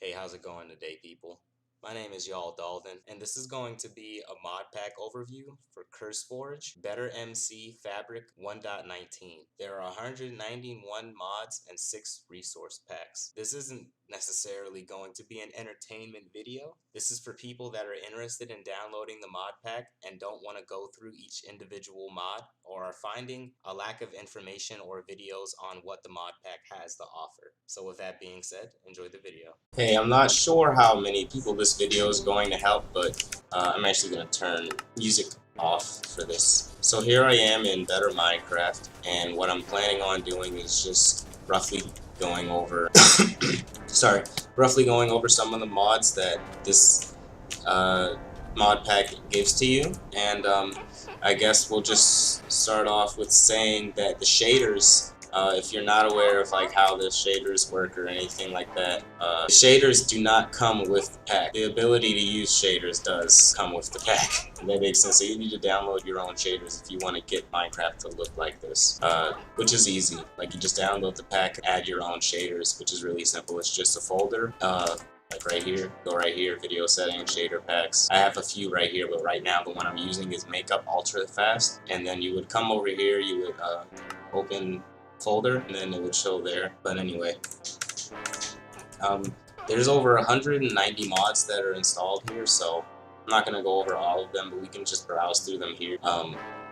Hey, how's it going today, people? My name is Y'all Dalvin, and this is going to be a mod pack overview for CurseForge Better MC Fabric 1.19. There are 191 mods and 6 resource packs. This isn't necessarily going to be an entertainment video. This is for people that are interested in downloading the mod pack and don't want to go through each individual mod, or are finding a lack of information or videos on what the mod pack has to offer. So with that being said, enjoy the video. Hey, I'm not sure how many people this video is going to help, but I'm actually going to turn music off for this. So here I am in Better Minecraft, and what I'm planning on doing is just roughly going over roughly going over some of the mods that this mod pack gives to you. And I guess we'll just start off with saying that the shaders, if you're not aware of like how the shaders work or anything like that, the shaders do not come with the pack. The ability to use shaders does come with the pack. That makes sense. So you need to download your own shaders if you want to get Minecraft to look like this, which is easy. Like, you just download the pack, add your own shaders, which is really simple. It's just a folder. Like right here, go right here, video settings, shader packs. I have a few right here, but right now the one I'm using is Makeup Ultra Fast. And then you would come over here, you would open folder, and then it would show there. But anyway, there's over 190 mods that are installed here, so I'm not gonna go over all of them, but we can just browse through them here.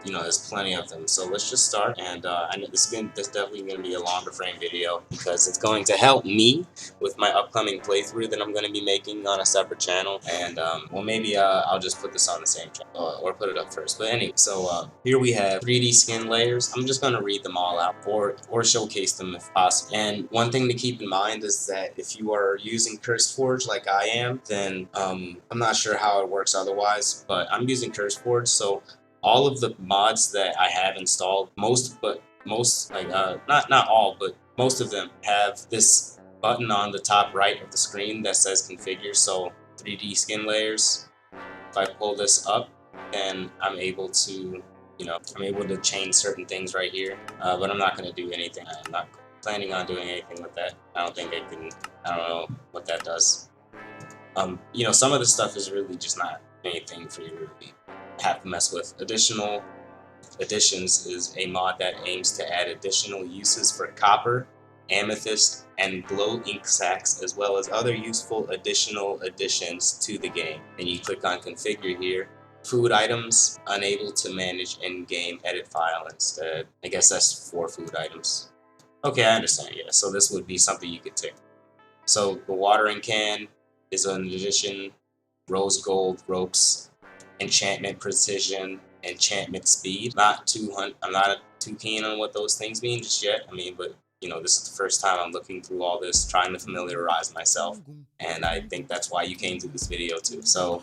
You know, there's plenty of them. So let's just start. And I know this is definitely going to be a longer frame video because it's going to help me with my upcoming playthrough that I'm going to be making on a separate channel. And well, maybe I'll just put this on the same channel or put it up first. But anyway, so here we have 3D skin layers. I'm just going to read them all out or showcase them if possible. And one thing to keep in mind is that if you are using CurseForge like I am, then I'm not sure how it works otherwise, but I'm using CurseForge, so all of the mods that I have installed, most like not all, but most of them have this button on the top right of the screen that says configure. So 3D skin layers, if I pull this up, then I'm able to, I'm able to change certain things right here. But I'm not going to do anything. I'm not planning on doing anything with that. I don't think I can. I don't know what that does. Some of the stuff is really just not anything for you to really have to mess with. Additional Additions is a mod that aims to add additional uses for copper, amethyst, and glow ink sacks, as well as other useful additional additions to the game. And you click on configure here. Food items, unable to manage in-game edit file instead. I guess that's for food items. Okay, I understand, yeah. So this would be something you could tick. So the watering can is an addition. Rose gold ropes, enchantment precision, enchantment speed. I'm not too keen on what those things mean just yet. I mean, but this is the first time I'm looking through all this, trying to familiarize myself, and I think that's why you came to this video too. So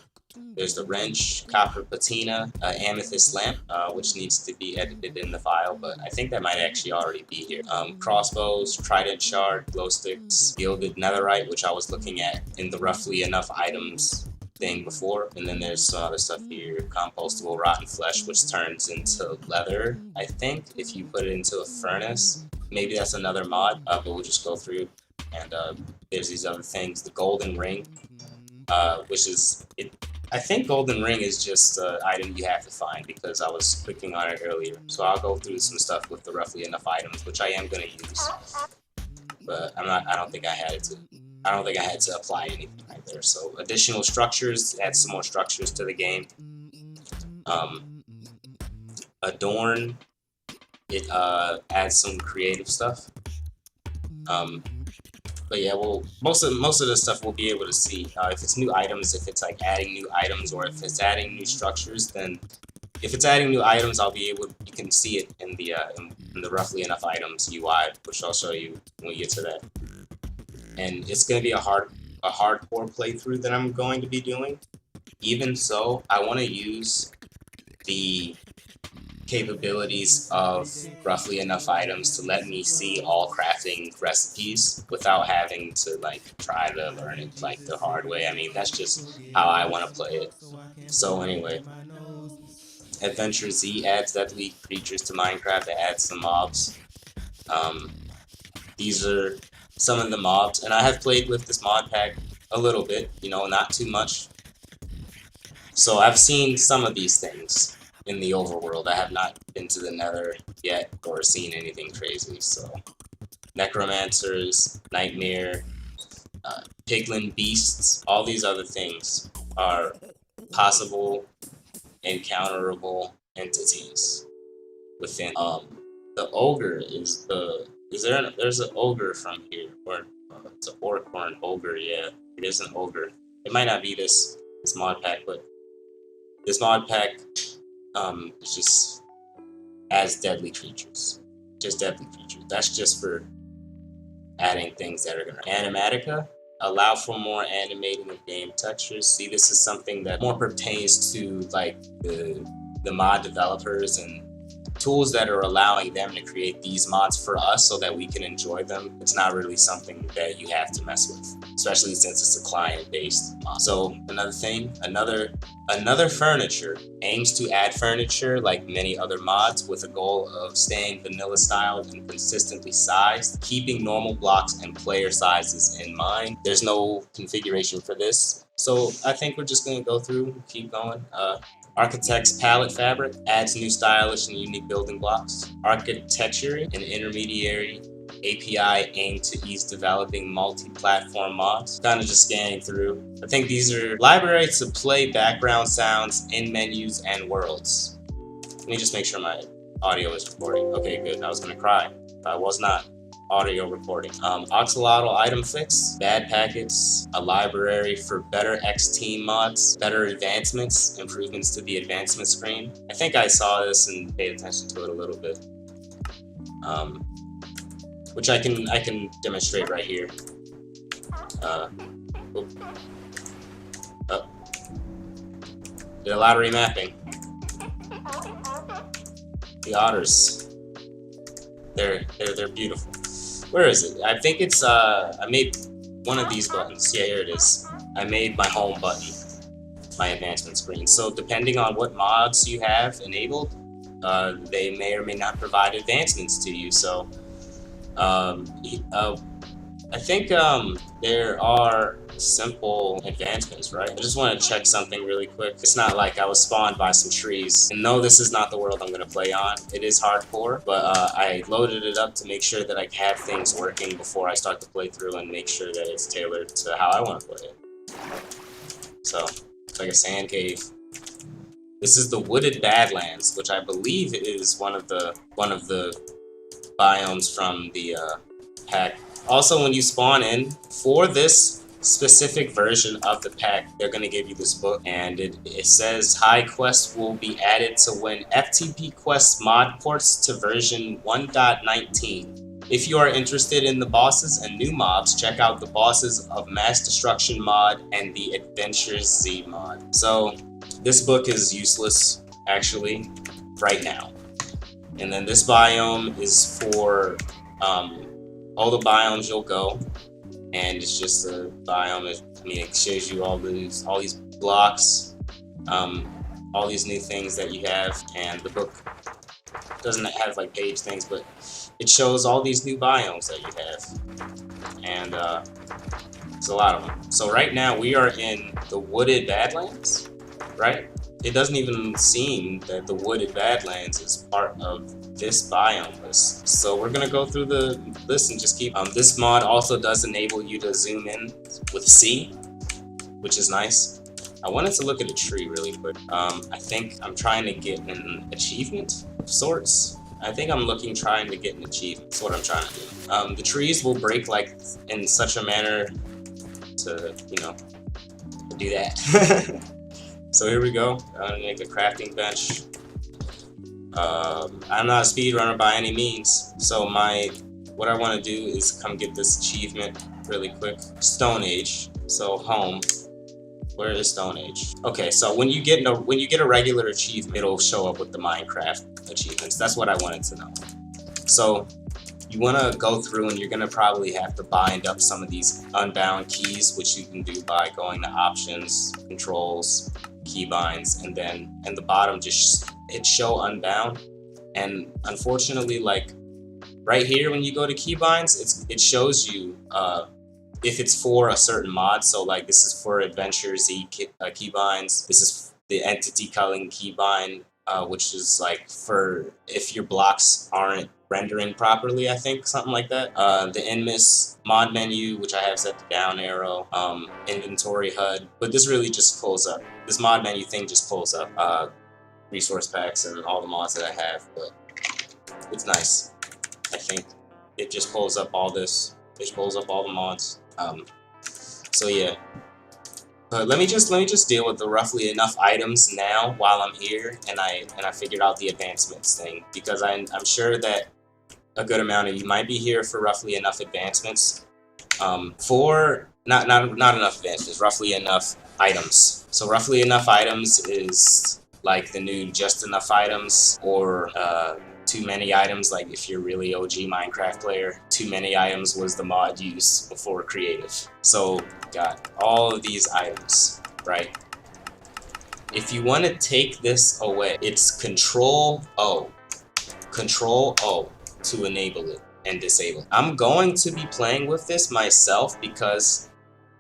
there's the wrench, copper patina, amethyst lamp, which needs to be edited in the file, but I think that might actually already be here. Crossbows, trident shard, glow sticks, gilded netherite, which I was looking at in the roughly enough items thing before. And then there's some other stuff here. Compostable rotten flesh, which turns into leather, I think, if you put it into a furnace. Maybe that's another mod, but we'll just go through. And there's these other things. The golden ring, which is I think golden ring is just an item you have to find because I was clicking on it earlier. So I'll go through some stuff with the roughly enough items, which I am going to use. But I don't think I had to apply anything right there. So additional structures, add some more structures to the game. Adorn, it adds some creative stuff. But yeah, well, most of the stuff we'll be able to see. If it's new items, if it's like adding new items, or if it's adding new structures, then if it's adding new items, you can see it in the roughly enough items UI, which I'll show you when we get to that. And it's going to be a hardcore playthrough that I'm going to be doing. Even so, I want to use the capabilities of roughly enough items to let me see all crafting recipes without having to like try to learn it like the hard way. I mean, that's just how I want to play it. So anyway, Adventure Z adds deadly creatures to Minecraft. It adds some mobs. These are some of the mobs, and I have played with this mod pack a little bit, you know, not too much. So I've seen some of these things in the overworld. I have not been to the Nether yet or seen anything crazy. So necromancers, nightmare, piglin beasts, all these other things are possible encounterable entities within. The ogre is there's an ogre from here, or it's an orc or an ogre. Yeah, it is an ogre. It might not be this mod pack, but this mod pack is just as deadly creatures, just deadly creatures. That's just for adding things that are gonna animatica. Allow for more animating of game textures. See, this is something that more pertains to like the mod developers and tools that are allowing them to create these mods for us so that we can enjoy them. It's not really something that you have to mess with, especially since it's a client-based mod. So another thing, another furniture aims to add furniture like many other mods with a goal of staying vanilla styled and consistently sized, keeping normal blocks and player sizes in mind. There's no configuration for this, so I think we're just going to go through, keep going. Architect's palette fabric adds new stylish and unique building blocks. Architecture, an intermediary API aimed to ease developing multi-platform mods. Kind of just scanning through. I think these are libraries to play background sounds in menus and worlds. Let me just make sure my audio is recording. Okay, good. I was gonna cry. I was not. Audio recording. Axolotl item fix, bad packets, a library for better X-Team mods, better advancements, improvements to the advancement screen. I think I saw this and paid attention to it a little bit. Which I can demonstrate right here. Did a lot of remapping. The otters. They're beautiful. Where is it? I think it's I made one of these buttons. Yeah, here it is. I made my home button, my advancement screen. So depending on what mods you have enabled, they may or may not provide advancements to you. So I think there are simple advancements, right? I just want to check something really quick. It's not like I was spawned by some trees. And no, this is not the world I'm going to play on. It is hardcore, but I loaded it up to make sure that I have things working before I start to play through and make sure that it's tailored to how I want to play it. So, it's like a sand cave. This is the Wooded Badlands, which I believe is one of the biomes from the pack. Also, when you spawn in, for this specific version of the pack, they're going to give you this book, and it says high quests will be added to when FTP Quest mod ports to version 1.19. If you are interested in the bosses and new mobs, check out the bosses of Mass Destruction mod and the Adventures Z mod. So this book is useless, actually, right now. And then this biome is for all the biomes you'll go, and it's just a biome. It shows you all these blocks, all these new things that you have, and the book doesn't have like page things, but it shows all these new biomes that you have, and it's a lot of them. So right now we are in the Wooded Badlands, right? It doesn't even seem that the Wooded Badlands is part of this biome list. So we're gonna go through the list and just keep. This mod also does enable you to zoom in with C, which is nice. I wanted to look at a tree really quick. I think I'm trying to get an achievement of sorts. I think I'm trying to get an achievement. That's what I'm trying to do. The trees will break like in such a manner to, you know, to do that. So here we go. I'm gonna make a crafting bench. I'm not a speedrunner by any means, so what I want to do is come get this achievement really quick. Stone Age. So home. Where is Stone Age? Okay, so when you get a regular achievement, it'll show up with the Minecraft achievements. That's what I wanted to know. So you want to go through, and you're going to probably have to bind up some of these unbound keys, which you can do by going to options, controls, keybinds, and then in the bottom just hit show unbound. And unfortunately, like right here when you go to keybinds, it shows you if it's for a certain mod. So like this is for Adventure Z keybinds. This is the entity culling keybind, which is like for if your blocks aren't rendering properly, I think, something like that. The Inmis mod menu, which I have set to down arrow, inventory HUD, but this really just pulls up. This mod menu thing just pulls up resource packs and all the mods that I have, but it's nice. I think it just pulls up all this. It just pulls up all the mods. So yeah. But let me just deal with the roughly enough items now while I'm here, and I figured out the advancements thing, because I'm sure that a good amount of you might be here for roughly enough advancements. For not enough advancements, roughly enough items. So roughly enough items is like the new just enough items, or too many items. Like if you're really OG Minecraft player, too many items was the mod used before creative. So got all of these items, right? If you want to take this away, it's Control O to enable it and disable it. I'm going to be playing with this myself because,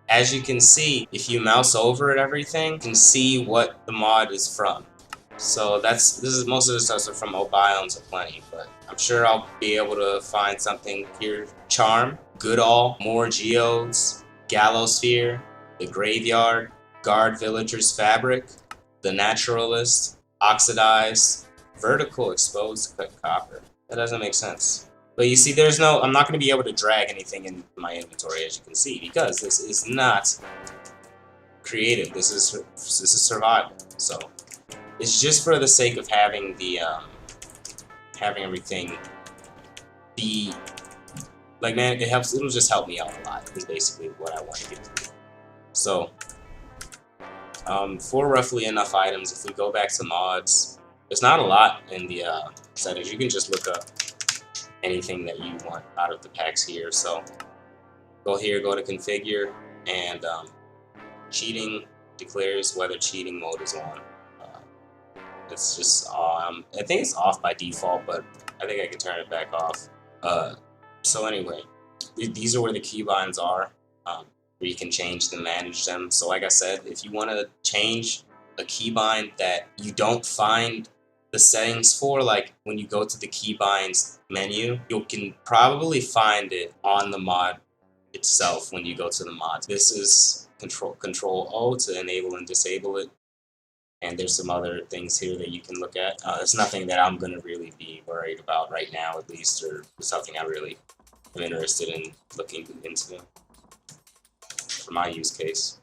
as you can see, if you mouse over at everything, you can see what the mod is from. So this is most of the stuff are from Obiones Aplenty, but I'm sure I'll be able to find something here. Charm, Goodall, more Geodes, Gallosphere, the Graveyard, Guard Villager's Fabric, the Naturalist, Oxidize, Vertical Exposed Cut Copper. That doesn't make sense. But you see, I'm not going to be able to drag anything in my inventory, as you can see, because this is not creative. This is survival. So it's just for the sake of having the having everything be like, man, it'll just help me out a lot, is basically what I want to get to. So for roughly enough items, if we go back to mods, there's not a lot in the settings. You can just look up anything that you want out of the packs here. So go here, go to configure, and cheating declares whether cheating mode is on. It's just I think it's off by default, but I think I can turn it back off. So anyway, these are where the keybinds are, where you can change them, manage them. So like I said, if you want to change a keybind that you don't find the settings for, like when you go to the keybinds menu, you can probably find it on the mod itself when you go to the mods. This is Control O to enable and disable it. And there's some other things here that you can look at. It's nothing that I'm going to really be worried about right now, at least, or something I really am interested in looking into for my use case.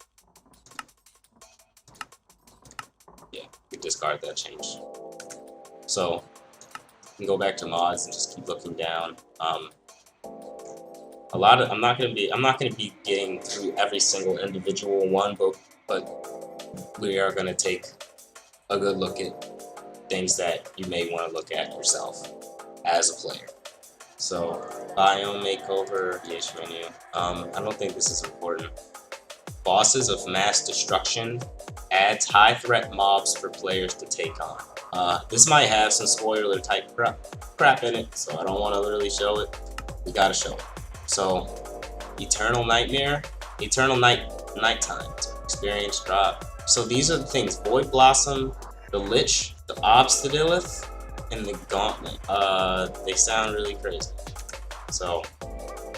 Yeah, we discard that change. So you can go back to mods and just keep looking down. I'm not gonna be getting through every single individual one, but we are gonna take a good look at things that you may want to look at yourself as a player. So biome makeover, PH menu. I don't think this is important. Bosses of mass destruction adds high threat mobs for players to take on. This might have some spoiler type crap in it, so I don't want to literally show it. We gotta show it. So Eternal Nightmare, Eternal Nighttime, experience drop. So these are the things: Void Blossom, the Lich, the Obstadilith, and the Gauntlet. They sound really crazy. So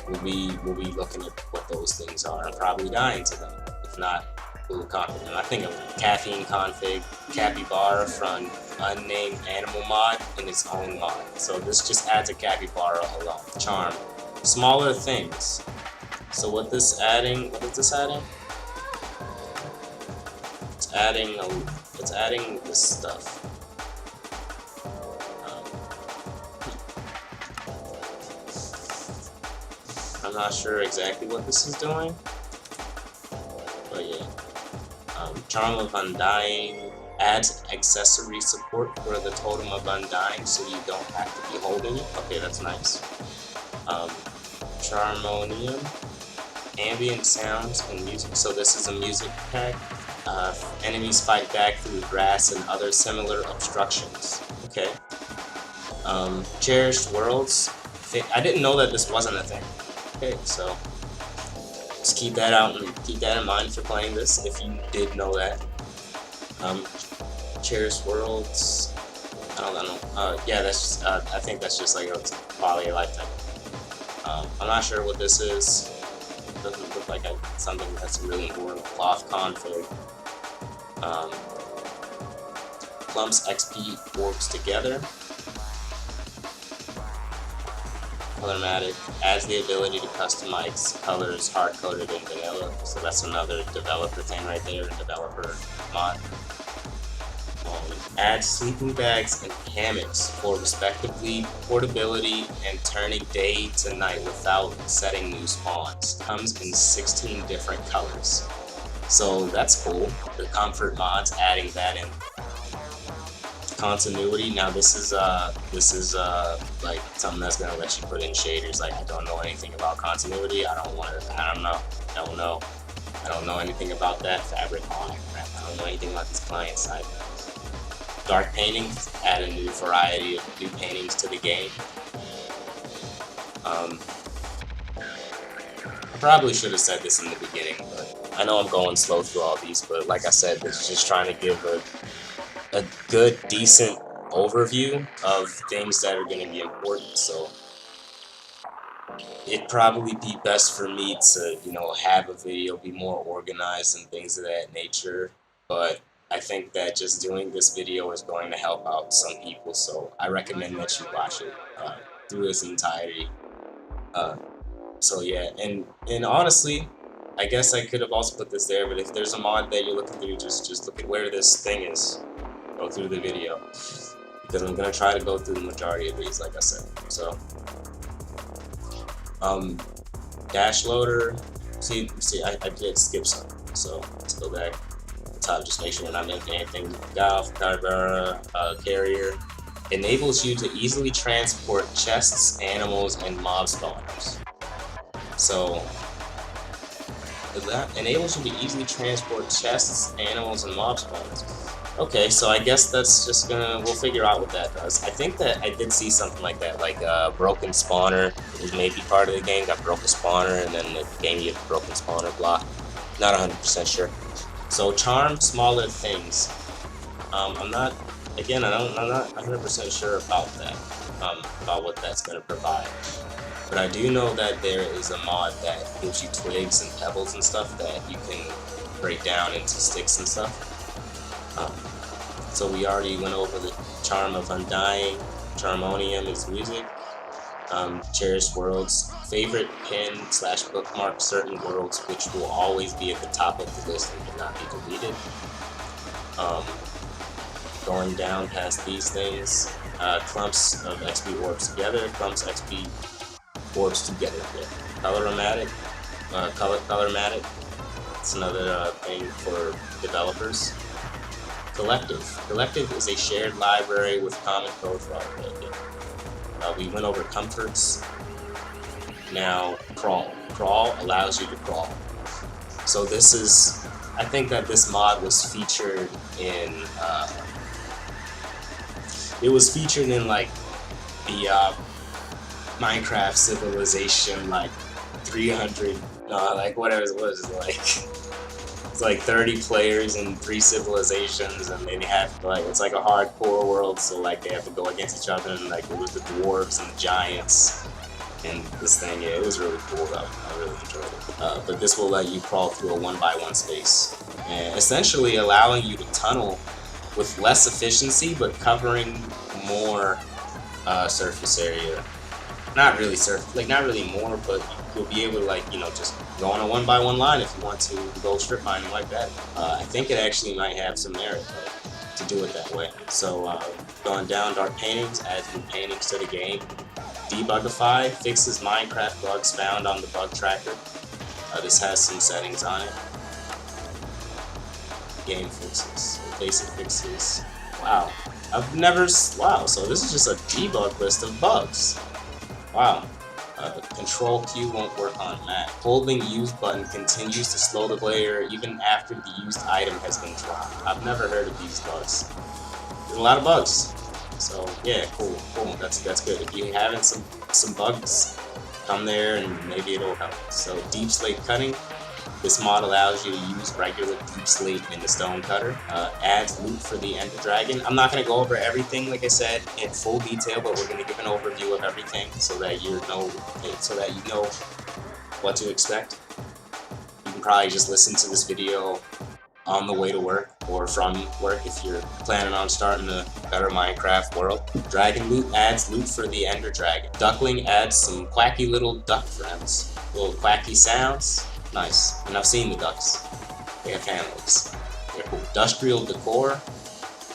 we'll be looking at what those things are and probably dying to them. If not, we'll conquer them. I think of Caffeine Config, Capybara from Unnamed Animal mod in its own mod. So this just adds a Capybara alone. Charm. Smaller things. So what is this adding? It's adding this stuff. I'm not sure exactly what this is doing, but yeah. Charm of Undying adds accessory support for the Totem of Undying, so you don't have to be holding it. Okay, that's nice. Charmonium, ambient sounds and music. So this is a music pack. Enemies fight back through grass and other similar obstructions. Okay. Cherished Worlds. I didn't know that this wasn't a thing. Okay, so just keep that out and keep that in mind for playing this if you did know that. Cheris Worlds. I don't know. Yeah, that's just, I think that's just like probably a lifetime. I'm not sure what this is. It doesn't look like something that's really important. Cloth config. Clumps XP works together. Colormatic adds the ability to customize colors hard-coded in vanilla. So that's another developer thing right there, developer mod. Adds sleeping bags and hammocks for respectively portability and turning day to night without setting new spawns. Comes in 16 different colors. So that's cool. The comfort mods adding that in. Continuity. Now this is like something that's gonna let you put in shaders. Like, I don't know anything about continuity. I don't know anything about that. Fabric on crap. I don't know anything about this client side. Dark paintings add a new variety of new paintings to the game. I probably should have said this in the beginning, but I know I'm going slow through all these. But like I said, this is just trying to give a good, decent overview of things that are going to be important. So it'd probably be best for me to, have a video be more organized and things of that nature. But I think that just doing this video is going to help out some people, so I recommend that you watch it through its entirety. So yeah, and honestly, I guess I could have also put this there, but if there's a mod that you're looking through, just look at where this thing is. Go through the video, because I'm gonna try to go through the majority of these, like I said. So, dash loader. See, I did skip some, so let's go back. Top, just make sure we're not making anything. Golf, Carbara, carrier. Enables you to easily transport chests, animals, and mob spawners. So that enables you to easily transport chests, animals, and mob spawners. Okay, so I guess that's just we'll figure out what that does. I think that I did see something like that, like broken spawner is maybe part of the game, got broken spawner, and then the game you have broken spawner block. Not 100% sure. So charm smaller things. I'm not 100% sure about that, about what that's going to provide. But I do know that there is a mod that gives you twigs and pebbles and stuff that you can break down into sticks and stuff. So we already went over the charm of Undying. Charmonium is music. Cheris Worlds. Favorite pin / bookmark certain worlds which will always be at the top of the list and cannot be deleted. Going down past these things. Clumps of XP orbs together. Clumps XP orbs together. Yeah. Colormatic. Colormatic. It's another thing for developers. Collective. Collective is a shared library with common code for all of it. We went over comforts. Now, crawl. Crawl allows you to crawl. So this is, I think that this mod was featured in, like the Minecraft Civilization, like 300, like whatever it was, like. It's like 30 players and 3 civilizations, and they have like, it's like a hardcore world, so like they have to go against each other, and like it was the dwarves and the giants and this thing. Yeah, it was really cool though. I really enjoyed it. But this will let you crawl through a 1x1 space, and essentially allowing you to tunnel with less efficiency but covering more surface area. Not really more, but you'll be able to, like, just go on a 1x1 line if you want to go strip mining like that. I think it actually might have some merit to do it that way. So going down, dark paintings adds new paintings to the game. Debugify fixes Minecraft bugs found on the bug tracker. This has some settings on it. Game fixes, basic fixes. Wow, so this is just a debug list of bugs. Wow. Control Q won't work on Mac. Holding use button continues to slow the player even after the used item has been dropped. I've never heard of these bugs. There's a lot of bugs. So yeah, cool. That's good. If you're having some bugs, come there and maybe it'll help. So deep slate cutting This mod allows you to use regular deep slate in the stone cutter. Adds loot for the Ender Dragon. I'm not going to go over everything, like I said, in full detail, but we're going to give an overview of everything so that you know what to expect. You can probably just listen to this video on the way to work or from work if you're planning on starting a better Minecraft world. Dragon loot adds loot for the Ender Dragon. Duckling adds some quacky little duck friends. Little quacky sounds. Nice. And I've seen the ducks. They have families. They're cool. Industrial decor.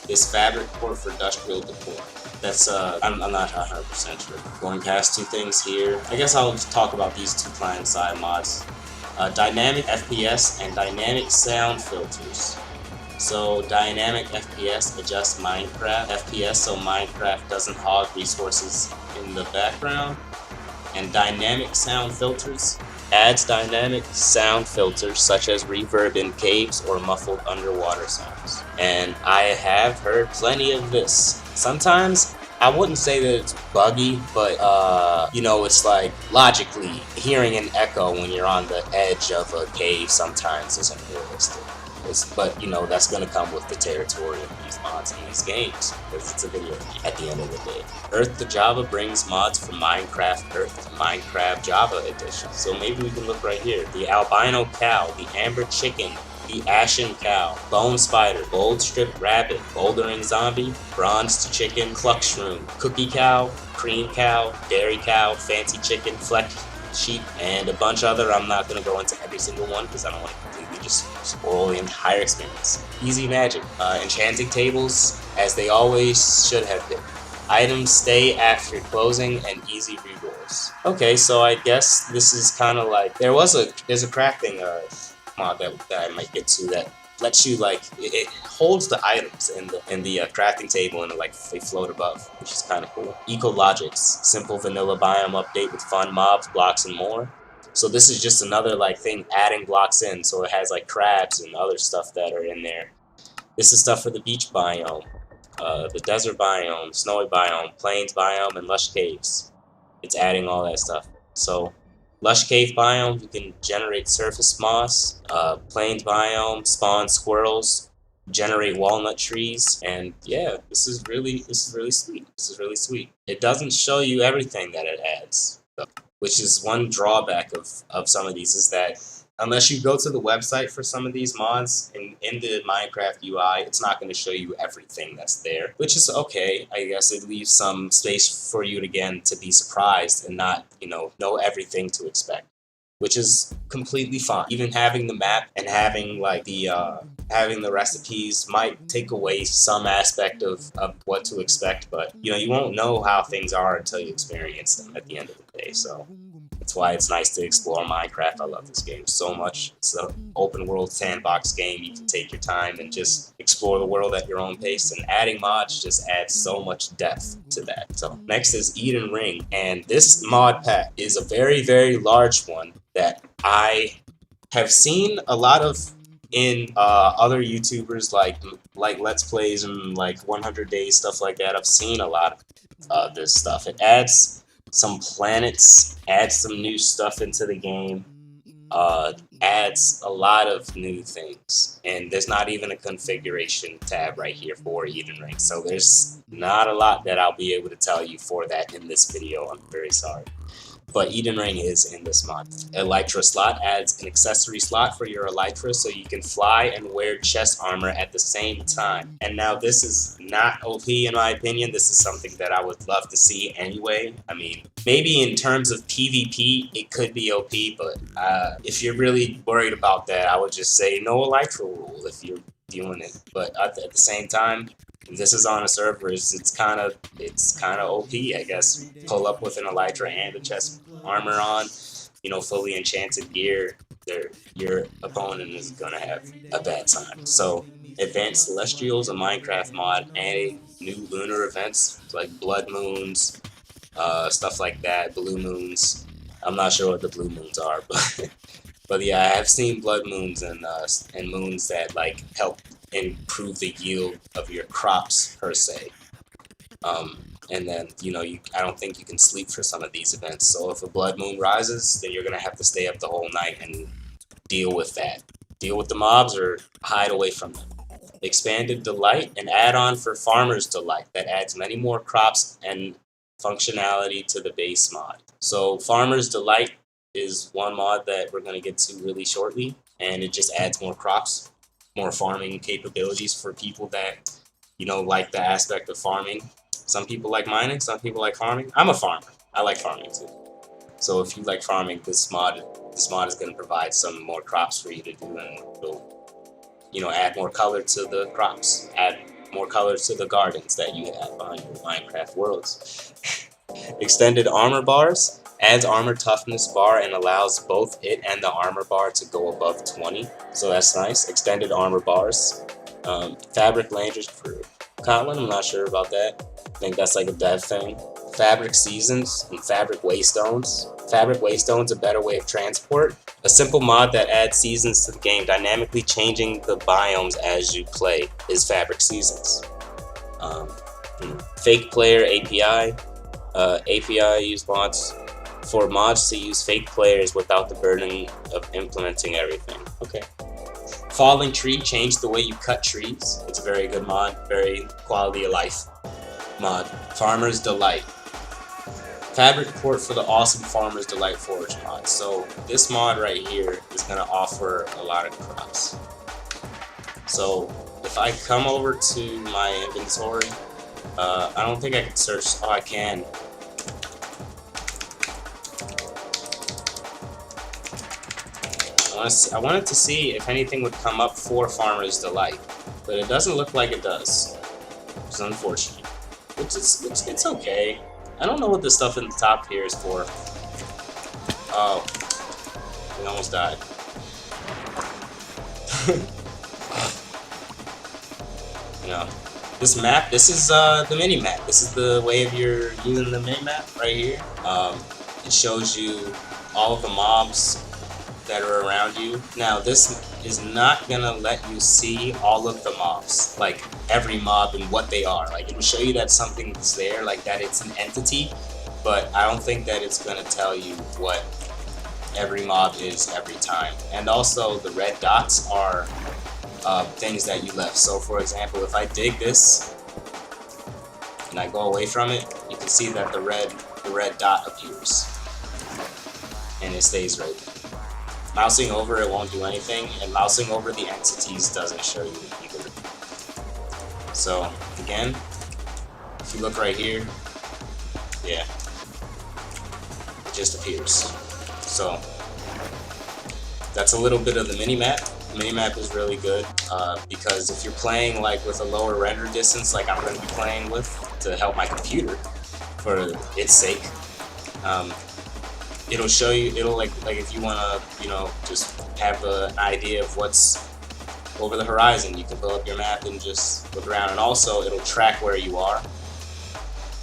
This fabric cord for industrial decor. That's I'm not 100% sure. Going past two things here. I guess I'll just talk about these two client side mods. Dynamic FPS and dynamic sound filters. So dynamic FPS adjusts Minecraft FPS so Minecraft doesn't hog resources in the background. And dynamic sound filters adds dynamic sound filters such as reverb in caves or muffled underwater sounds. And I have heard plenty of this. Sometimes I wouldn't say that it's buggy, but you know, it's like logically hearing an echo when you're on the edge of a cave sometimes isn't realistic. But you know, that's gonna come with the territory of these mods in these games, because it's a video game at the end of the day. Earth to Java brings mods from Minecraft Earth to Minecraft Java Edition. So maybe we can look right here. The albino cow, the amber chicken, the ashen cow, bone spider, gold strip rabbit, bouldering zombie, bronzed chicken, cluck shroom, cookie cow, cream cow, dairy cow, fancy chicken, fleck sheep, and a bunch other. I'm not going to go into every single one because I don't want to completely just spoil the entire experience. Easy magic. Enchanting tables, as they always should have been. Items stay after closing and easy rerolls. Okay, so I guess this is kind of like there's a crafting mod that I might get to that lets you like it holds the items in the crafting table and like they float above, which is kind of cool. Ecologics, simple vanilla biome update with fun mobs, blocks, and more. So this is just another like thing adding blocks in, so it has like crabs and other stuff that are in there. This is stuff for the beach biome, the desert biome, snowy biome, plains biome, and lush caves. It's adding all that stuff. So lush cave biome, you can generate surface moss. Plains biome, spawn squirrels, generate walnut trees, and yeah, this is really sweet. This is really sweet. It doesn't show you everything that it adds, though, which is one drawback of some of these, is that unless you go to the website for some of these mods in the Minecraft UI, it's not going to show you everything that's there, which is okay. I guess it leaves some space for you again to be surprised and not, you know everything to expect, which is completely fine. Even having the map and having like the having the recipes might take away some aspect of what to expect, but you won't know how things are until you experience them at the end of the day. So that's why it's nice to explore Minecraft. I love this game so much. It's an open world sandbox game. You can take your time and just explore the world at your own pace, and adding mods just adds so much depth to that. So next is Eden Ring, and this mod pack is a very, very large one that I have seen a lot of in other YouTubers like Let's Plays and like 100 Days, stuff like that. I've seen a lot of this stuff. It adds some planets, adds some new stuff into the game, adds a lot of new things, and there's not even a configuration tab right here for Eden Ring, so there's not a lot that I'll be able to tell you for that in this video. I'm very sorry. But Eden Ring is in this mod. Elytra slot adds an accessory slot for your Elytra so you can fly and wear chest armor at the same time. And now this is not OP in my opinion. This is something that I would love to see anyway. I mean, maybe in terms of PvP it could be OP, but if you're really worried about that, I would just say no Elytra rule if you're doing it. But at the same time, if this is on a server, it's kind of OP, I guess. Pull up with an Elytra and a chest armor on, fully enchanted gear, your opponent is gonna have a bad time. So Advanced Celestials, a Minecraft mod, adding new lunar events like blood moons, stuff like that, blue moons. I'm not sure what the blue moons are, but yeah, I have seen blood moons and moons that like help improve the yield of your crops per se. And then I don't think you can sleep for some of these events. So if a blood moon rises, then you're gonna have to stay up the whole night and deal with that. Deal with the mobs or hide away from them. Expanded Delight, an add-on for Farmer's Delight that adds many more crops and functionality to the base mod. So Farmer's Delight is one mod that we're going to get to really shortly, and it just adds more crops, more farming capabilities for people that, you know, like the aspect of farming. Some people like mining, some people like farming. I'm a farmer. I like farming too. So if you like farming, this mod is going to provide some more crops for you to do, and it'll, you know, add more color to the crops, add more color to the gardens that you have on your Minecraft worlds. Extended armor bars adds armor toughness bar and allows both it and the armor bar to go above 20, so that's nice. Extended armor bars. Fabric Landers for Kotlin, I'm not sure about that. I think that's like a dev thing. Fabric Seasons and Fabric Waystones. Fabric Waystones, a better way of transport. A simple mod that adds seasons to the game, dynamically changing the biomes as you play, is Fabric Seasons. Fake Player API. API use mods for mods to use fake players without the burden of implementing everything. Okay. Falling Tree changed the way you cut trees. It's a very good mod, very quality of life mod. Farmer's Delight. Fabric port for the awesome Farmer's Delight Forge mod. So this mod right here is going to offer a lot of crops. So if I come over to my inventory, I don't think I can search. Oh, I can. I wanted to see if anything would come up for Farmer's Delight, but it doesn't look like it does, which is unfortunate. It's okay. I don't know what the stuff in the top here is for. Oh, we almost died. No. This map, this is the mini map. This is the way of your using the mini map right here. It shows you all of the mobs that are around you. Now this is not gonna let you see all of the mobs, like every mob and what they are. Like it will show you that something's there, like that it's an entity, but I don't think that it's gonna tell you what every mob is every time. And also the red dots are things that you left. So for example, if I dig this and I go away from it, you can see that the red dot appears and it stays right there. Mousing over it won't do anything, and mousing over the entities doesn't show you either. So again, if you look right here, yeah, it just appears. So that's a little bit of the mini-map. The mini-map is really good because if you're playing like with a lower render distance, like I'm going to be playing with to help my computer for its sake, it'll show you, it'll like if you want to, you know, just have an idea of what's over the horizon, you can pull up your map and just look around, and also it'll track where you are.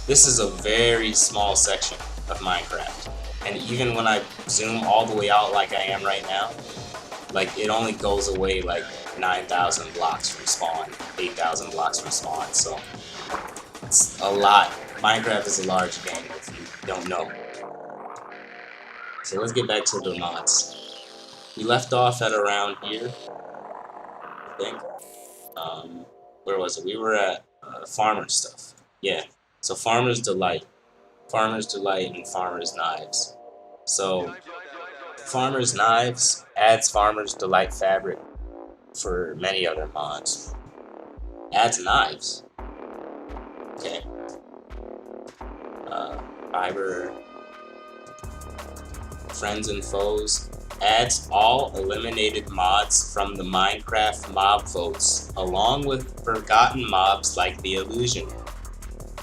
This is a very small section of Minecraft, and even when I zoom all the way out like I am right now, like it only goes away like 9,000 blocks from spawn, 8,000 blocks from spawn, so it's a lot. Minecraft is a large game if you don't know. So let's get back to the mods. We left off at around here, I think. Where was it? We were at Farmer stuff. Yeah, so Farmer's Delight. Farmer's Delight and Farmer's Knives. So Farmer's Knives adds Farmer's Delight fabric for many other mods. Adds knives. Okay. Fiber. Friends and Foes adds all eliminated mods from the Minecraft mob votes, along with forgotten mobs like the Illusion.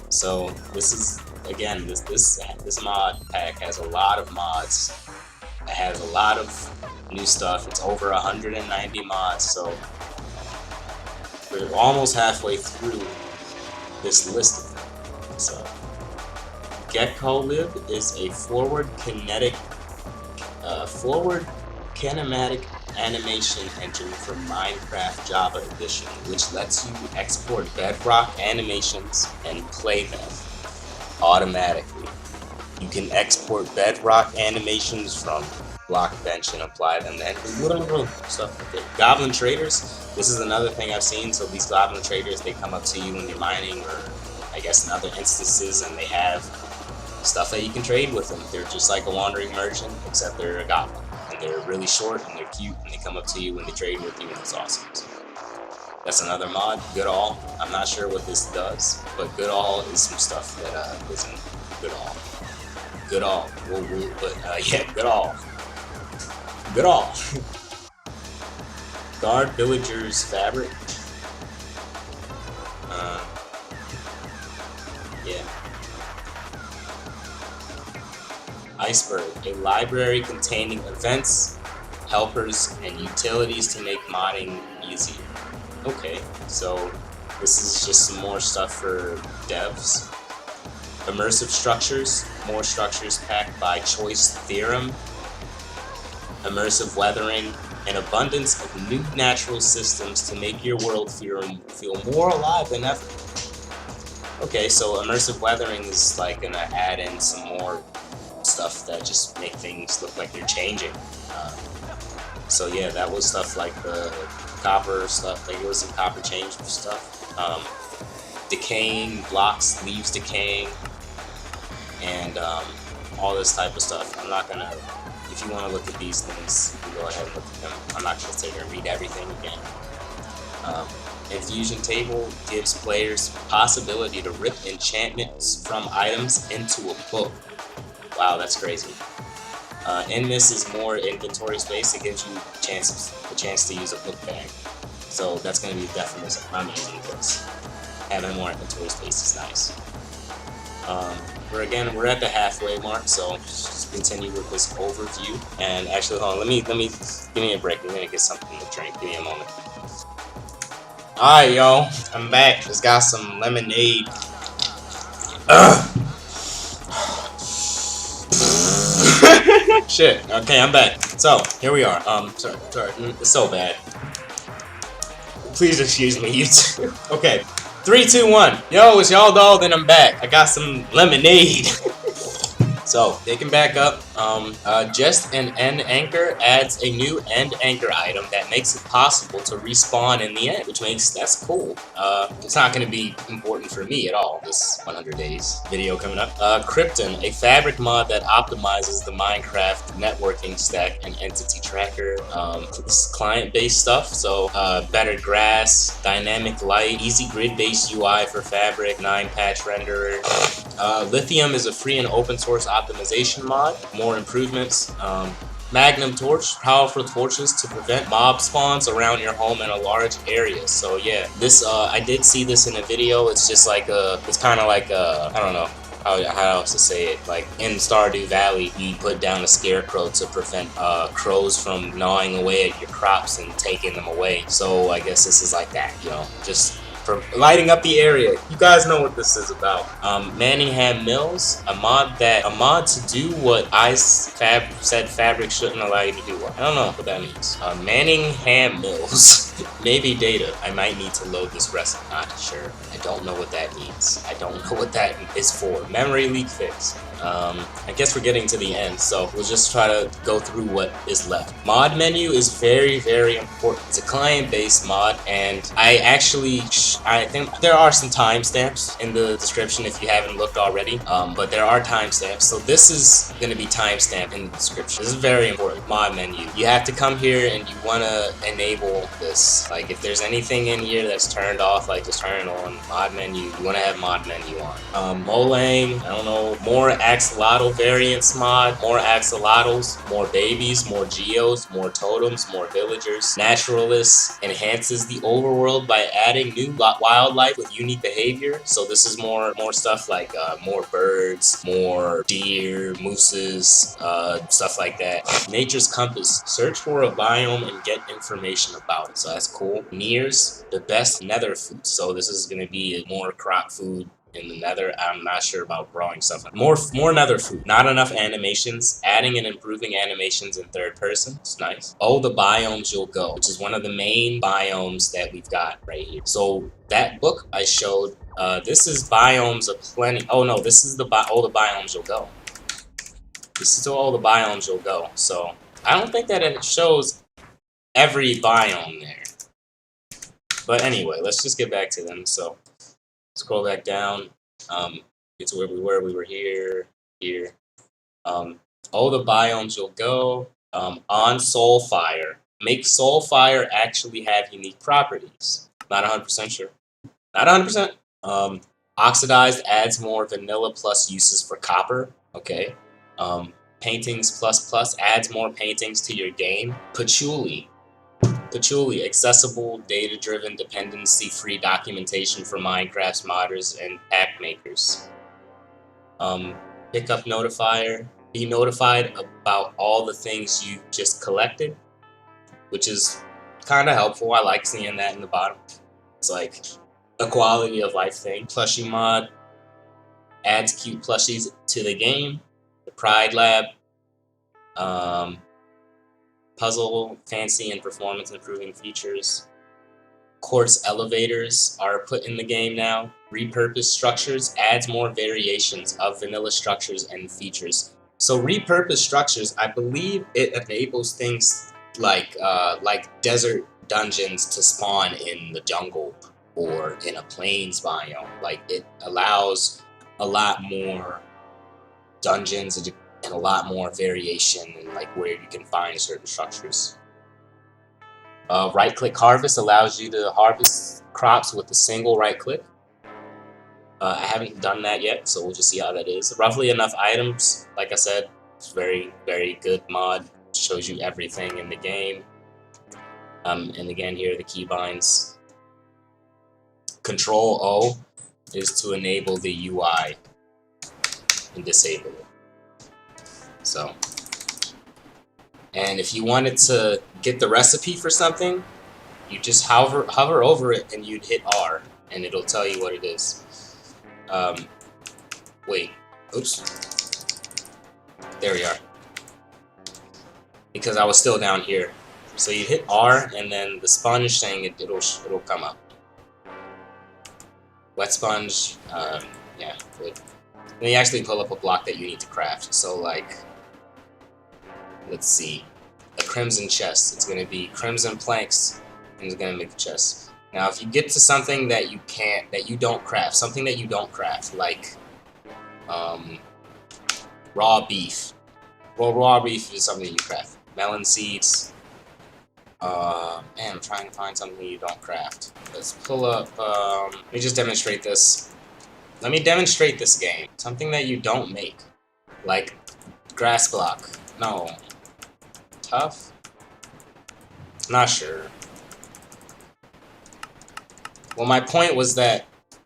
So this is, again, this mod pack has a lot of mods. It has a lot of new stuff. It's over 190 mods, so we're almost halfway through this list of them. So GeckoLib is a forward kinematic animation engine for Minecraft Java Edition, which lets you export Bedrock animations and play them automatically. You can export Bedrock animations from block bench and apply them then. Whatever stuff like that. Goblin traders, this is another thing I've seen. So these goblin traders, they come up to you when you're mining, or I guess in other instances, and they have stuff that you can trade with them. They're just like a wandering merchant, except they're a goblin. And they're really short and they're cute, and they come up to you when they trade with you, and it's awesome. So that's another mod, Goodall. I'm not sure what this does, but Goodall is some stuff that is in Goodall. Goodall. Yeah, Goodall. Goodall. Guard villagers fabric. Yeah. Iceberg, a library containing events, helpers, and utilities to make modding easier. Okay, so this is just some more stuff for devs. Immersive structures, more structures packed by choice theorem. Immersive weathering, an abundance of new natural systems to make your world feel more alive than ever. Okay, so immersive weathering is like gonna add in some more stuff that just make things look like they're changing. So yeah, that was stuff like the copper stuff. Like it was some copper change stuff. Decaying blocks, leaves decaying, and all this type of stuff. I'm not gonna. If you want to look at these things, you go ahead and look at them. I'm not gonna sit here and read everything again. Infusion table gives players possibility to rip enchantments from items into a book. Wow, that's crazy. In this is more inventory space. It gives you a chance to use a book bag. So that's going to be definitely amazing because having more inventory space is nice. We're at the halfway mark, so just continue with this overview. And actually, hold on, give me a break. I'm gonna get something to drink. Give me a moment. Alright, yo, I'm back. Just got some lemonade. Shit. Okay, I'm back. So here we are. Sorry. It's so bad. Please excuse me, YouTube. Okay. 3, 2, 1. Yo, it's y'all dog, and I'm back. I got some lemonade. So, taking back up, just an end anchor adds a new end anchor item that makes it possible to respawn in the end, which that's cool. It's not going to be important for me at all, this 100 days video coming up. Krypton, a fabric mod that optimizes the Minecraft networking stack and entity tracker. This client-based stuff, so better grass, dynamic light, easy grid-based UI for fabric, 9-patch renderer. Lithium is a free and open source optimization mod. More improvements. Magnum Torch, powerful torches to prevent mob spawns around your home in a large area. So yeah, this I did see this in a video. It's just like it's kind of like I don't know how else to say it. Like in Stardew Valley, you put down a scarecrow to prevent crows from gnawing away at your crops and taking them away. So I guess this is like that, you know, just for lighting up the area. You guys know what this is about. Manningham Mills, a mod to do what I said Fabric shouldn't allow you to do. I don't know what that means. Manningham Mills. Maybe data. I might need to load this recipe. Not sure. I don't know what that means. I don't know what that is for. Memory leak fix. I guess we're getting to the end, so we'll just try to go through what is left. Mod menu is very, very important. It's a client-based mod, and I think there are some timestamps in the description if you haven't looked already, but there are timestamps, so this is going to be timestamped in the description. This is very important. Mod menu. You have to come here and you want to enable this. Like, if there's anything in here that's turned off, like just turn it on. Mod menu. You want to have mod menu on. Molang, I don't know, more axolotl variants mod, more axolotls, more babies, more geos, more totems, more villagers. Naturalist enhances the overworld by adding new wildlife with unique behavior. So this is more stuff like more birds, more deer, mooses, stuff like that. Nature's Compass. Search for a biome and get information about it. So that's cool. Nears, the best nether food. So this is going to be more crop food in the nether. I'm not sure about growing stuff. More nether food. Not enough animations. Adding and improving animations in third person. It's nice. Oh, the biomes you'll go, which is one of the main biomes that we've got right here. So that book I showed, this is biomes of plenty. Oh no, this is all the biomes you'll go. This is all the biomes you'll go. So I don't think that it shows every biome there. But anyway, let's just get back to them. So scroll back down. Get to where we were. We were here, here. All the biomes you'll go on Soulfire. Make Soulfire actually have unique properties. Not 100% sure. Not 100%. Oxidized adds more vanilla plus uses for copper. Okay. Paintings plus plus adds more paintings to your game. Patchouli. Patchouli, accessible, data-driven, dependency-free documentation for Minecraft's modders and pack makers. Pickup notifier. Be notified about all the things you just collected, which is kind of helpful. I like seeing that in the bottom. It's like a quality of life thing. Plushie mod adds cute plushies to the game. The Pride Lab. Puzzle, fancy, and performance improving features. Quartz elevators are put in the game now. Repurposed structures adds more variations of vanilla structures and features. So repurposed structures, I believe it enables things like desert dungeons to spawn in the jungle or in a plains biome. Like it allows a lot more dungeons and a lot more variation in like where you can find certain structures. Right-click harvest allows you to harvest crops with a single right-click. I haven't done that yet, so we'll just see how that is. Roughly enough items, like I said, it's very, very good mod. Shows you everything in the game. And again, here are the keybinds. Control O is to enable the UI and disable it. So, and if you wanted to get the recipe for something, you just hover over it and you'd hit R, and it'll tell you what it is. Wait, oops. There we are. Because I was still down here. So you hit R, and then the sponge thing, it'll come up. Wet sponge, yeah, good. Then you actually pull up a block that you need to craft. So like, let's see, a crimson chest. It's gonna be crimson planks, and it's gonna make a chest. Now, if you get to something that you don't craft, something that you don't craft, like raw beef. Well, raw beef is something you craft. Melon seeds. Man, I'm trying to find something you don't craft. Let's pull up. Let me just demonstrate this. Let me demonstrate this game. Something that you don't make, like grass block. No. Tough? Not sure. Well, my point was that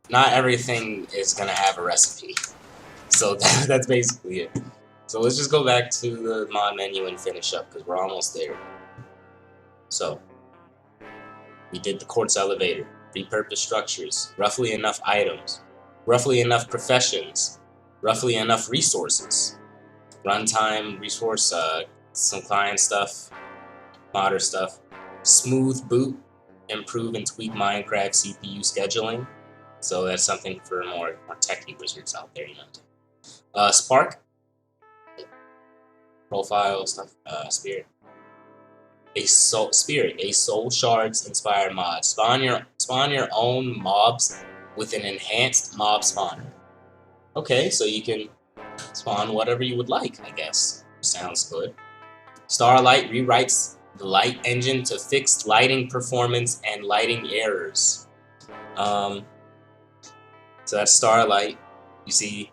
not everything is gonna have a recipe. So that's basically it. So let's just go back to the mod menu and finish up, because we're almost there. So, we did the quartz elevator, repurposed structures, roughly enough items, roughly enough professions, roughly enough resources, runtime, resource, some client stuff, modder stuff, smooth boot, improve and tweak Minecraft CPU scheduling. So that's something for more techie wizards out there, you know. Spark, profile stuff, Spirit. A soul shards inspired mod. Spawn your own mobs with an enhanced mob spawner. Okay, so you can spawn whatever you would like, I guess. Sounds good. Starlight rewrites the light engine to fix lighting performance and lighting errors. So that's Starlight. You see,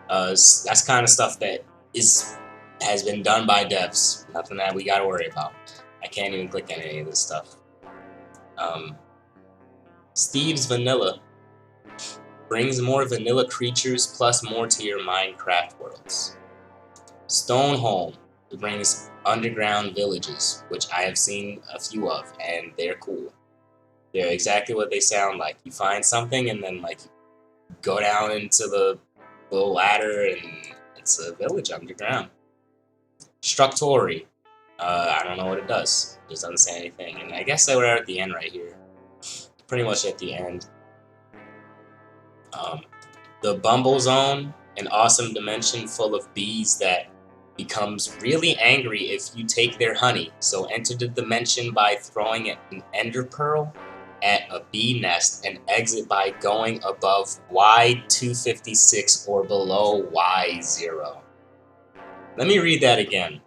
that's kind of stuff that has been done by devs. Nothing that we gotta worry about. I can't even click on any of this stuff. Steve's Vanilla brings more vanilla creatures plus more to your Minecraft worlds. Stoneholm brings underground villages, which I have seen a few of, and they're cool. They're exactly what they sound like. You find something, and then like go down into the little ladder, and it's a village underground. Structori. I don't know what it does. It just doesn't say anything. And I guess they were at the end right here. Pretty much at the end. The Bumble Zone, an awesome dimension full of bees that becomes really angry if you take their honey. So enter the dimension by throwing an ender pearl at a bee nest and exit by going above Y256 or below Y0. Let me read that again.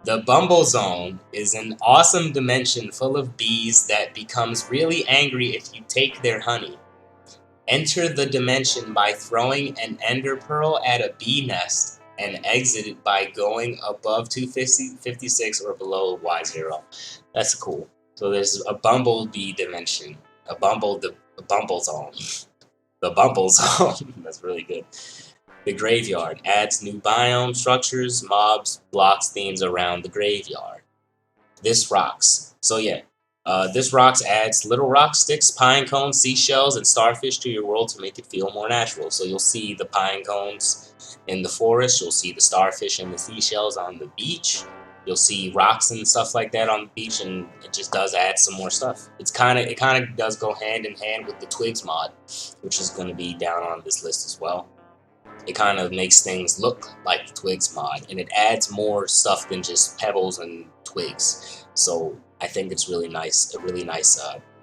The Bumble Zone is an awesome dimension full of bees that becomes really angry if you take their honey. Enter the dimension by throwing an ender pearl at a bee nest and exit it by going above 256 or below Y0. That's cool. So there's a bumblebee dimension, a bumble zone, the Bumble Zone. That's really good. The Graveyard adds new biome structures, mobs, blocks, themes around the graveyard. This rocks. So yeah, this rocks adds little rock sticks, pine cones, seashells, and starfish to your world to make it feel more natural. So you'll see the pine cones in the forest, you'll see the starfish and the seashells on the beach, you'll see rocks and stuff like that on the beach, and it just does add some more stuff. It kind of does go hand in hand with the Twigs mod, which is going to be down on this list as well. It kind of makes things look like the Twigs mod, and it adds more stuff than just pebbles and twigs. So I think it's really nice, a really nice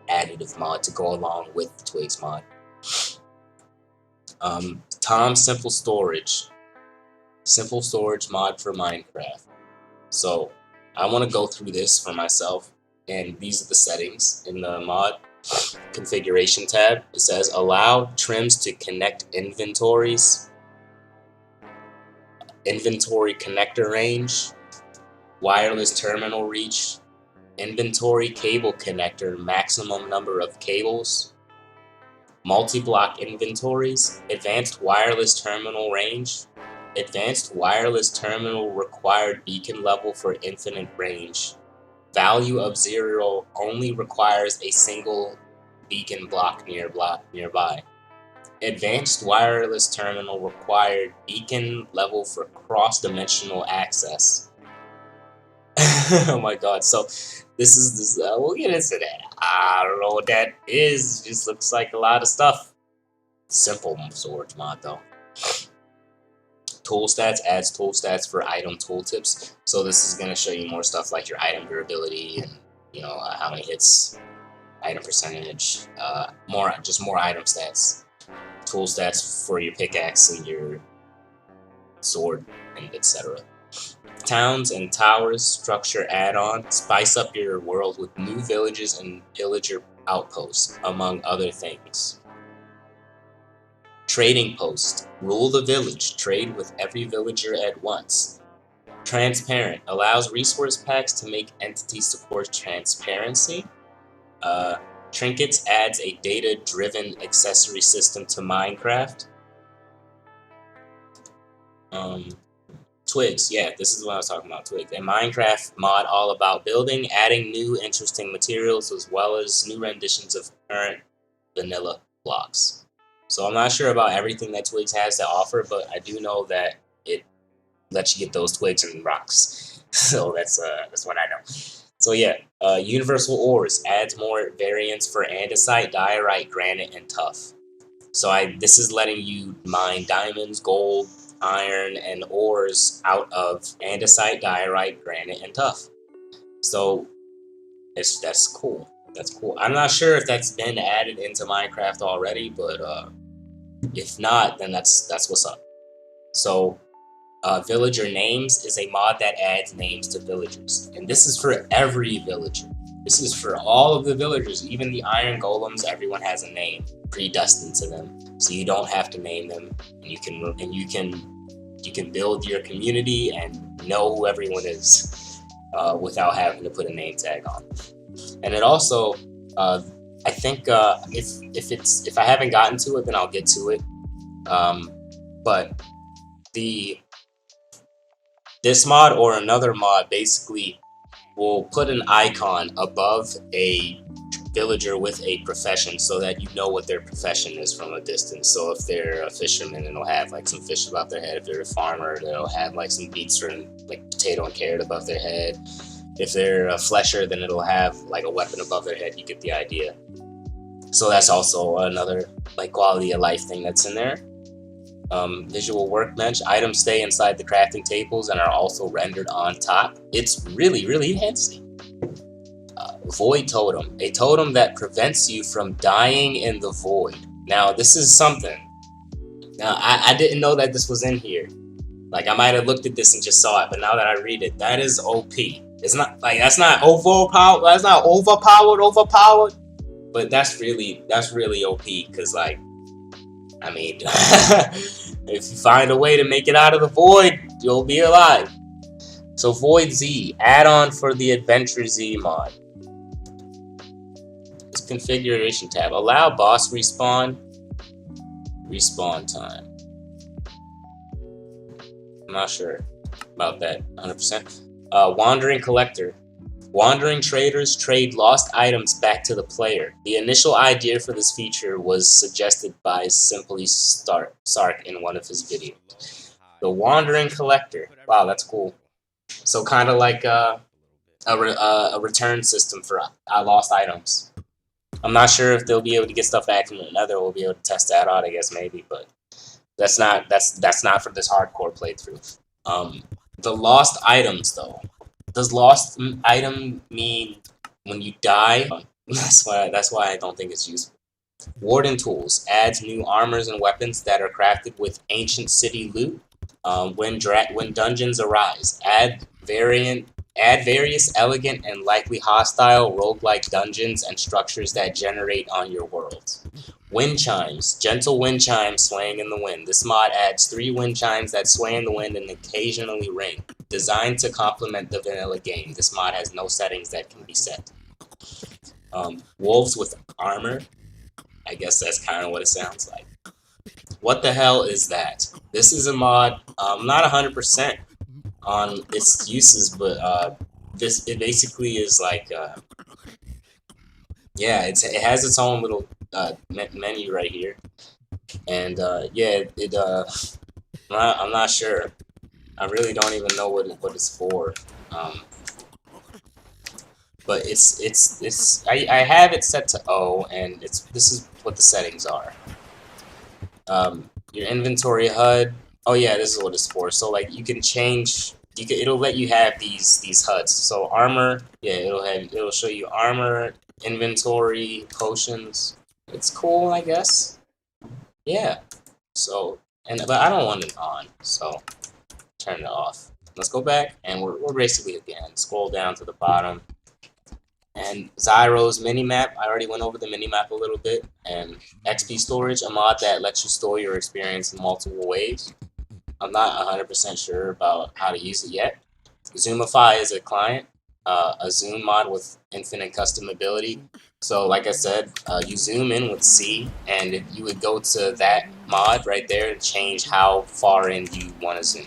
additive mod to go along with the Twigs mod. Tom's Simple Storage mod for Minecraft. So I want to go through this for myself, and these are the settings in the mod configuration tab. It says allow trims to connect inventories, inventory connector range, wireless terminal reach, inventory cable connector maximum number of cables, multi-block inventories, advanced wireless terminal range, advanced wireless terminal required beacon level for infinite range, value of 0 only requires a single beacon block nearby. Advanced wireless terminal required beacon level for cross-dimensional access. Oh my god, so this is we'll get into that. I don't know what that is, it just looks like a lot of stuff. Simple storage mod though. Tool stats adds tool stats for item tooltips. So this is going to show you more stuff like your item durability and how many hits, item percentage, more item stats. Tool stats for your pickaxe and your sword, and etc. Towns and towers structure add-on spice up your world with new villages and villager outposts, among other things. Trading post rule the village, trade with every villager at once. Transparent allows resource packs to make entity support transparency. Trinkets adds a data-driven accessory system to Minecraft. Twigs, yeah, this is what I was talking about, Twigs. A Minecraft mod all about building, adding new interesting materials, as well as new renditions of current vanilla blocks. So I'm not sure about everything that Twigs has to offer, but I do know that it lets you get those twigs and rocks. So that's what I know. So yeah, Universal Ores adds more variants for andesite, diorite, granite, and tuff. So this is letting you mine diamonds, gold, iron, and ores out of andesite, diorite, granite, and tuff. So that's cool. That's cool. I'm not sure if that's been added into Minecraft already, but if not, then that's what's up. So Villager Names is a mod that adds names to villagers, and this is for every villager. This is for all of the villagers, even the iron golems. Everyone has a name predestined to them, so you don't have to name them, and you can build your community and know who everyone is without having to put a name tag on. And it also, I think, if I haven't gotten to it, then I'll get to it. But this mod or another mod basically will put an icon above a villager with a profession so that you know what their profession is from a distance. So if they're a fisherman, it'll have like some fish above their head. If they're a farmer, they'll have like some beets or like potato and carrot above their head. If they're a flesher, then it'll have like a weapon above their head. You get the idea. So that's also another like quality of life thing that's in there. Visual workbench. Items stay inside the crafting tables and are also rendered on top. It's really, really fancy. Void totem. A totem that prevents you from dying in the void. Now, this is something. Now, I didn't know that this was in here. Like, I might have looked at this and just saw it, but now that I read it, that is OP. It's not, like, that's not overpowered, but that's really OP, because, like, I mean, if you find a way to make it out of the void, you'll be alive. So Void Z, add-on for the Adventure Z mod. This configuration tab, allow boss respawn time. I'm not sure about that 100%. Wandering Collector. Wandering traders trade lost items back to the player. The initial idea for this feature was suggested by Simply Sark in one of his videos. The Wandering Collector. Wow, that's cool. So kind of like a return system for lost items. I'm not sure if they'll be able to get stuff back from another. We'll be able to test that out, I guess, maybe, but that's not for this hardcore playthrough. The lost items, though. Does lost item mean when you die? That's why I don't think it's useful. Warden Tools adds new armors and weapons that are crafted with ancient city loot. When dungeons arise, add various elegant and likely hostile roguelike dungeons and structures that generate on your world. Wind chimes, gentle wind chimes swaying in the wind. This mod adds 3 wind chimes that sway in the wind and occasionally ring. Designed to complement the vanilla game, this mod has no settings that can be set. Wolves with armor. I guess that's kind of what it sounds like. What the hell is that? This is a mod. I'm not 100% on its uses, but it basically is like yeah, it has its own little menu right here, and yeah, I'm not sure. I really don't even know what it's for. But I have it set to O, and this is what the settings are. Your inventory HUD. Oh yeah, this is what it's for. So like you can change. It'll let you have these HUDs. So armor. Yeah, it'll show you armor, inventory, potions. It's cool, I guess. Yeah. So but I don't want it on. So turn it off. Let's go back, and we're basically again. Scroll down to the bottom. And Zyro's minimap, I already went over the minimap a little bit. And XP storage, a mod that lets you store your experience in multiple ways. I'm not 100% sure about how to use it yet. Zoomify is a client, a zoom mod with infinite customability. So like I said, you zoom in with C, and you would go to that mod right there and change how far in you want to zoom.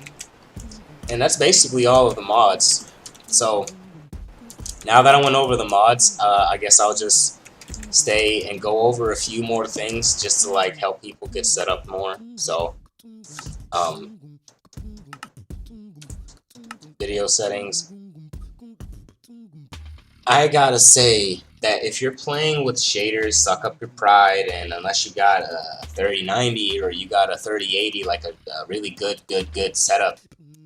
And that's basically all of the mods. So now that I went over the mods, I guess I'll just stay and go over a few more things just to like help people get set up more. So, video settings. I gotta say that if you're playing with shaders, suck up your pride, and unless you got a 3090 or you got a 3080, like a really good setup,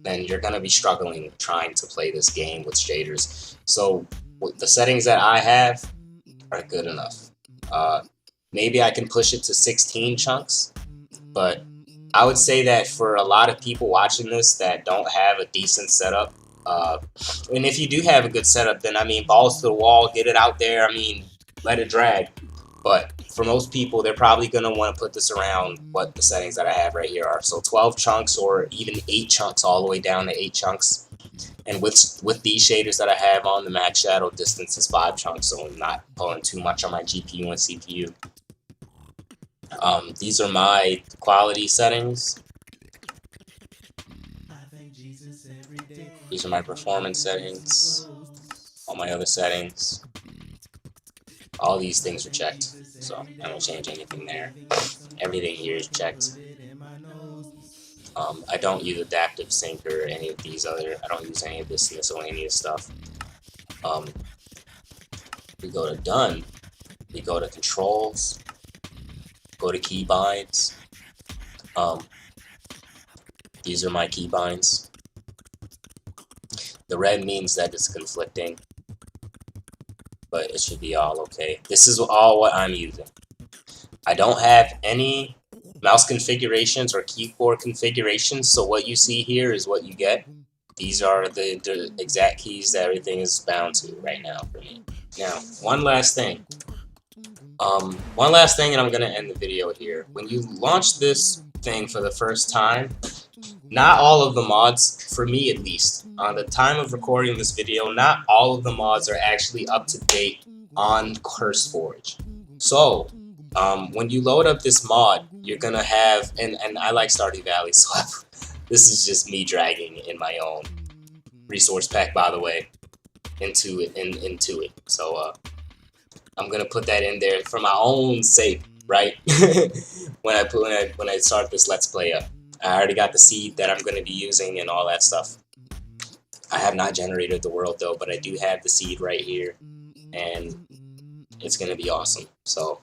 then you're gonna be struggling trying to play this game with shaders. So the settings that I have are good enough. Maybe I can push it to 16 chunks, but I would say that for a lot of people watching this that don't have a decent setup, and if you do have a good setup, then I mean, balls to the wall, get it out there. I mean, let it drag. But for most people, they're probably going to want to put this around what the settings that I have right here are. So 12 chunks or even 8 chunks, all the way down to 8 chunks. And with these shaders that I have on, the max shadow distance is 5 chunks, so I'm not pulling too much on my GPU and CPU. These are my quality settings. These are my performance settings. All my other settings. All these things are checked, so I don't change anything there. Everything here is checked. I don't use adaptive sync or any of these other. I don't use any of this miscellaneous stuff. We go to done. We go to controls. Go to keybinds. These are my keybinds. The red means that it's conflicting, but it should be all okay. This is all what I'm using. I don't have any mouse configurations or keyboard configurations, so what you see here is what you get. These are the exact keys that everything is bound to right now for me. Now, one last thing, and I'm gonna end the video here. When you launch this thing for the first time, not all of the mods, for me at least, on the time of recording this video, not all of the mods are actually up to date on CurseForge. So, when you load up this mod, you're gonna have, and I like Stardew Valley, so this is just me dragging in my own resource pack, by the way, into it. So, I'm gonna put that in there for my own sake, right? when I start this Let's Play up. I already got the seed that I'm going to be using and all that stuff. I have not generated the world though, but I do have the seed right here, and it's going to be awesome. So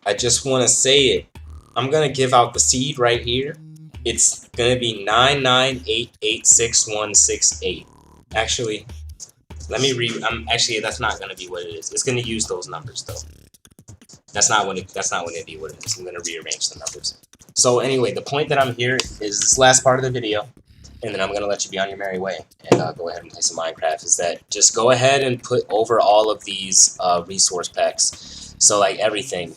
I just want to say it. I'm going to give out the seed right here. It's going to be 9988668. Actually, let me actually, that's not going to be what it is. It's going to use those numbers though. That's not going to be what it is. I'm going to rearrange the numbers. So anyway, the point that I'm here is this last part of the video, and then I'm going to let you be on your merry way and go ahead and play some Minecraft, is that just go ahead and put over all of these resource packs. So like everything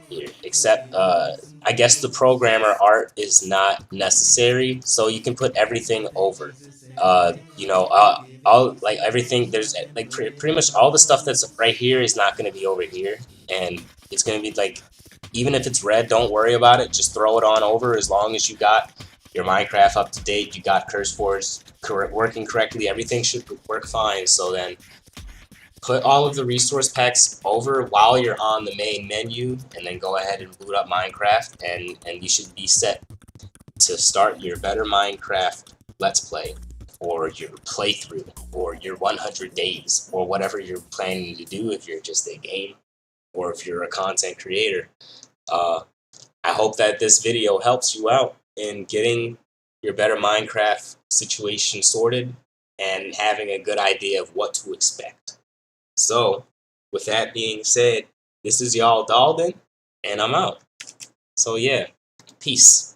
here, except I guess the programmer art is not necessary, so you can put everything over. You know, all like everything, there's like pretty much all the stuff that's right here is not going to be over here, and it's going to be like, even if it's red, don't worry about it. Just throw it on over as long as you got your Minecraft up to date, you got CurseForge working correctly, everything should work fine. So then put all of the resource packs over while you're on the main menu, and then go ahead and boot up Minecraft, and you should be set to start your Better Minecraft Let's Play, or your playthrough, or your 100 days, or whatever you're planning to do if you're just a game, or if you're a content creator. I hope that this video helps you out in getting your Better Minecraft situation sorted and having a good idea of what to expect. So, with that being said, this is y'all Dalden, and I'm out. So yeah, peace.